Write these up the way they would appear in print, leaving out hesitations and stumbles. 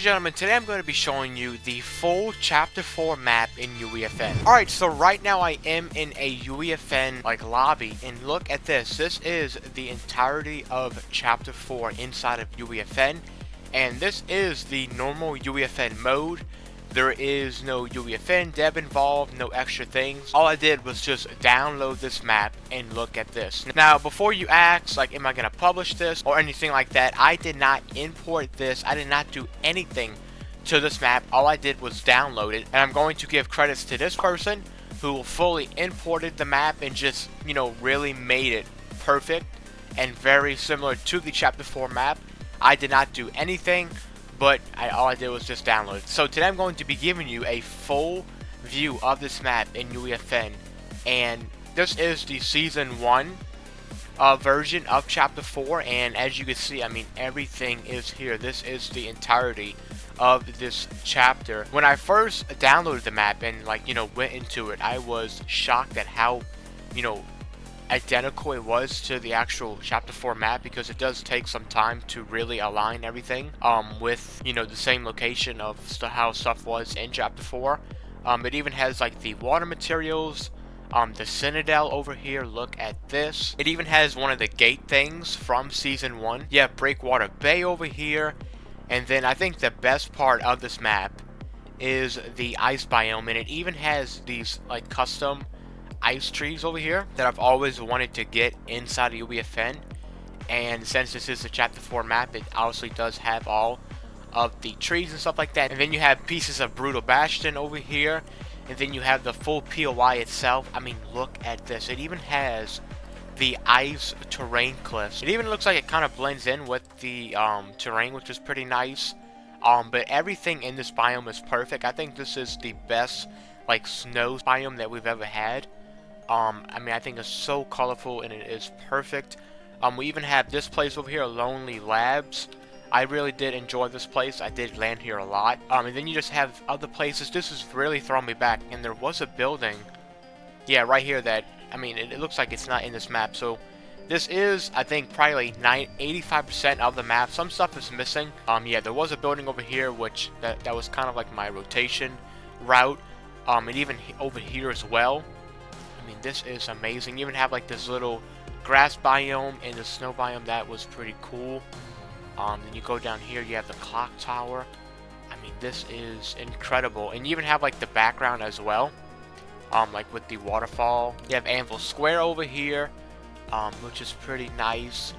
gentlemen, today I'm going to be showing you the full Chapter 4 map in UEFN. Alright, so right now I am in a UEFN lobby, and look at this. This is the entirety of Chapter 4 inside of UEFN, and this is the normal UEFN mode. There is no UEFN dev involved, no extra things. All I did was just download this map and look at this. Now, before you ask, am I going to publish this or anything like that, I did not import this. I did not do anything to this map. All I did was download it. And I'm going to give credits to this person who fully imported the map and just, really made it perfect and very similar to the Chapter 4 map. I did not do anything. But all I did was just download it. So today I'm going to be giving you a full view of this map in UEFN. And this is the Season 1 version of Chapter 4. And as you can see, everything is here. This is the entirety of this chapter. When I first downloaded the map and went into it, I was shocked at how, identical it was to the actual Chapter 4 map, because it does take some time to really align everything with the same location of how stuff was in Chapter 4. It even has the water materials, the Citadel over here. Look at this. It even has one of the gate things from Season 1. You have Breakwater Bay over here, and then I think the best part of this map is the ice biome, and it even has these custom ice trees over here that I've always wanted to get inside of UEFN. And since this is a Chapter 4 map, it obviously does have all of the trees and stuff like that. And then you have pieces of Brutal Bastion over here, and then you have the full POI itself. Look at this. It even has the ice terrain cliffs. It even looks like it kind of blends in with the terrain, which is pretty nice. But everything in this biome is perfect. I think this is the best snow biome that we've ever had. I think it's so colorful and it is perfect. We even have this place over here, Lonely Labs. I really did enjoy this place. I did land here a lot. And then you just have other places. This is really throwing me back. And there was a building, yeah, right here that, it looks like it's not in this map. So this is, I think, probably 85% of the map. Some stuff is missing. Yeah, there was a building over here, which that was kind of like my rotation route. And even over here as well. This is amazing. You even have this little grass biome and the snow biome. That was pretty cool. Then you go down here, you have the clock tower. This is incredible. And you even have the background as well, with the waterfall. You have Anvil Square over here, which is pretty nice.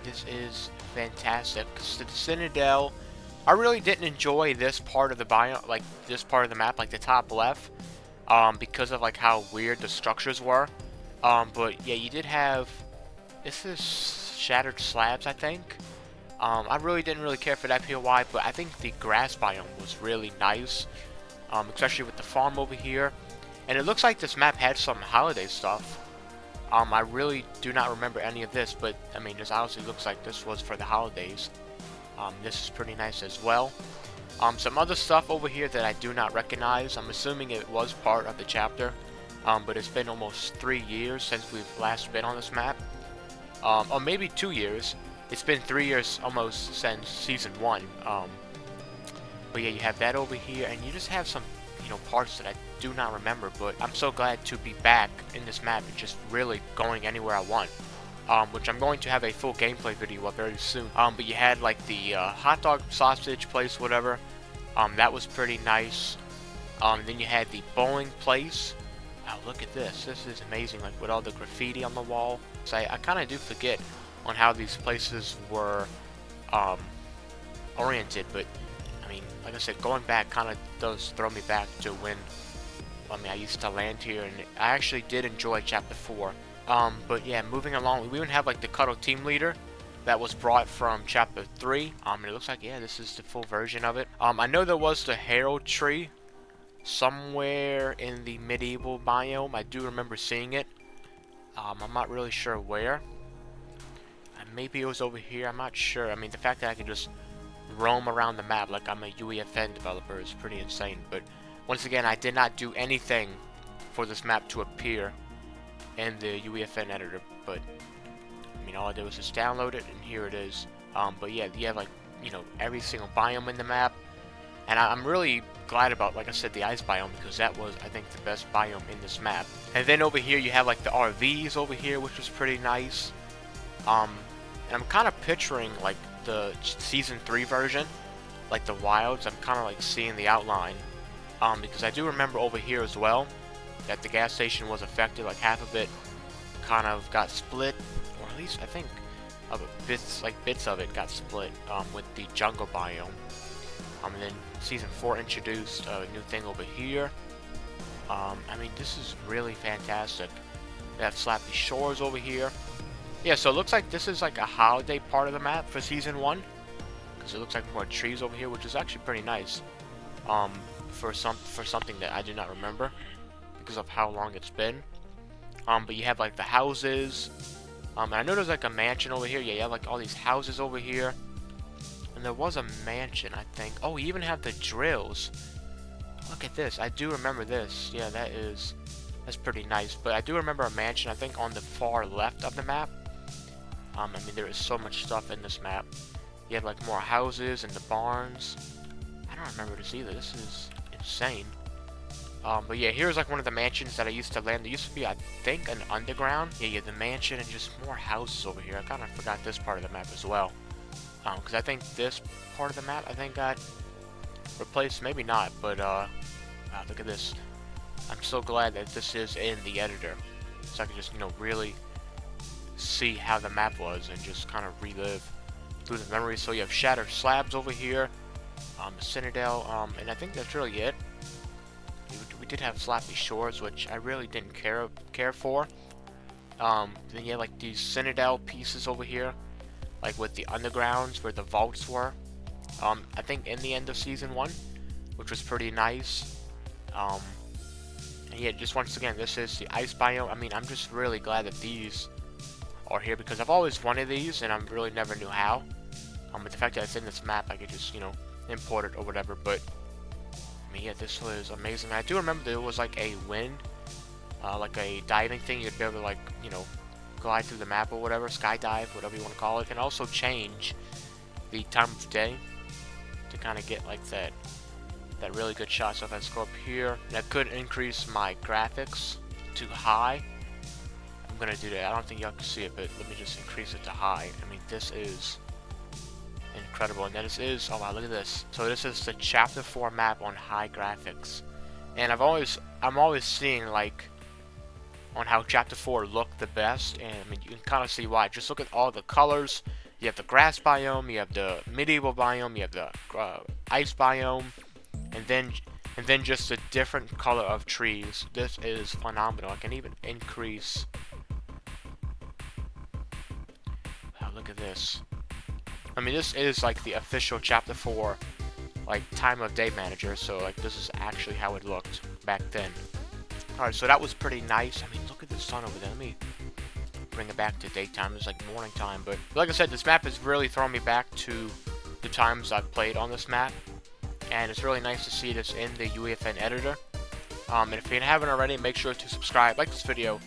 This is fantastic. The Citadel, I really didn't enjoy this part of the biome, this part of the map, the top left. Because of how weird the structures were. But yeah, you did have, this is Shattered Slabs, I think. I really didn't care for that POI, but I think the grass biome was really nice, especially with the farm over here. And it looks like this map had some holiday stuff. I really do not remember any of this, but this obviously looks like this was for the holidays. This is pretty nice as well. Some other stuff over here that I do not recognize. I'm assuming it was part of the chapter, but it's been almost 3 years since we've last been on this map, or maybe 2 years. It's been 3 years almost since Season 1. But yeah, you have that over here, and you just have some parts that I do not remember. But I'm so glad to be back in this map and just really going anywhere I want. Which I'm going to have a full gameplay video up very soon. But you had the hot dog sausage place, whatever. That was pretty nice. Then you had the bowling place. Oh, look at this. This is amazing, with all the graffiti on the wall. So I kind of do forget on how these places were oriented. But, like I said, going back kind of does throw me back to when, I used to land here. And I actually did enjoy Chapter 4. But yeah, moving along, we even have the Cuddle Team Leader that was brought from Chapter 3. And it looks like, yeah, this is the full version of it. I know there was the Herald Tree somewhere in the medieval biome. I do remember seeing it. I'm not really sure where. Maybe it was over here, I'm not sure. The fact that I can just roam around the map like I'm a UEFN developer is pretty insane. But once again, I did not do anything for this map to appear in the UEFN editor, but all I did was just download it, and here it is. But yeah, you have you know, every single biome in the map. And I'm really glad about, like I said, the ice biome, because that was, I think, the best biome in this map. And then over here you have like the RVs over here, which was pretty nice. And I'm kind of picturing like the season 3 version, like the wilds. I'm kind of like seeing the outline, because I do remember over here as well that the gas station was affected. Like half of it kind of got split, or at least I think of bits of it got split with the jungle biome. And then season 4 introduced a new thing over here. I mean, this is really fantastic. They have Slappy Shores over here. Yeah, so it looks like this is like a holiday part of the map for season 1, because it looks like more trees over here, which is actually pretty nice. For something that I do not remember because of how long it's been. But you have like the houses. And I know there's like a mansion over here. Yeah, you have like all these houses over here. And there was a mansion, I think. Oh, you even have the drills. Look at this. I do remember this. Yeah, that's pretty nice. But I do remember a mansion, I think, on the far left of the map. I mean, there is so much stuff in this map. You have like more houses and the barns. I don't remember this either. This is insane. But yeah, here's like one of the mansions that I used to land. There used to be, I think, an underground. Yeah, the mansion and just more houses over here. I kind of forgot this part of the map as well. Because I think this part of the map, I think, got replaced. Maybe not, but look at this. I'm so glad that this is in the editor, so I can just, you know, really see how the map was and just kind of relive through the memories. So you have Shattered Slabs over here, the Citadel, and I think that's really it. We did have Slappy Shores, which I really didn't care for. Then you have like these Citadel pieces over here, like with the undergrounds where the vaults were. I think in the end of season 1, which was pretty nice. And yeah, just once again, this is the ice biome. I mean, I'm just really glad that these are here, because I've always wanted these and I really never knew how. But the fact that it's in this map, I could just, you know, import it or whatever. But I mean, yeah, this was amazing. I do remember there was like a wind, like a diving thing. You'd be able to, like, you know, glide through the map or whatever, skydive, whatever you want to call it. It can also change the time of day to kind of get like that really good shot. So if I just go up here, and I could increase my graphics to high. I'm gonna do that. I don't think y'all can see it, but let me just increase it to high. I mean, this is incredible. And then this is, oh wow, look at this. So this is the chapter 4 map on high graphics, and I'm always seeing like on how chapter 4 looked the best, and I mean, you can kind of see why. Just look at all the colors. You have the grass biome, you have the medieval biome, you have the ice biome, and then just a different color of trees. This is phenomenal. I can even increase. Wow, look at this. I mean, this is like the official chapter 4 like time of day manager, so like this is actually how it looked back then. Alright, so that was pretty nice. I mean, look at the sun over there. Let me bring it back to daytime. It's like morning time, but like I said, this map has really thrown me back to the times I've played on this map, and it's really nice to see this in the UEFN editor. And if you haven't already, make sure to subscribe, like this video,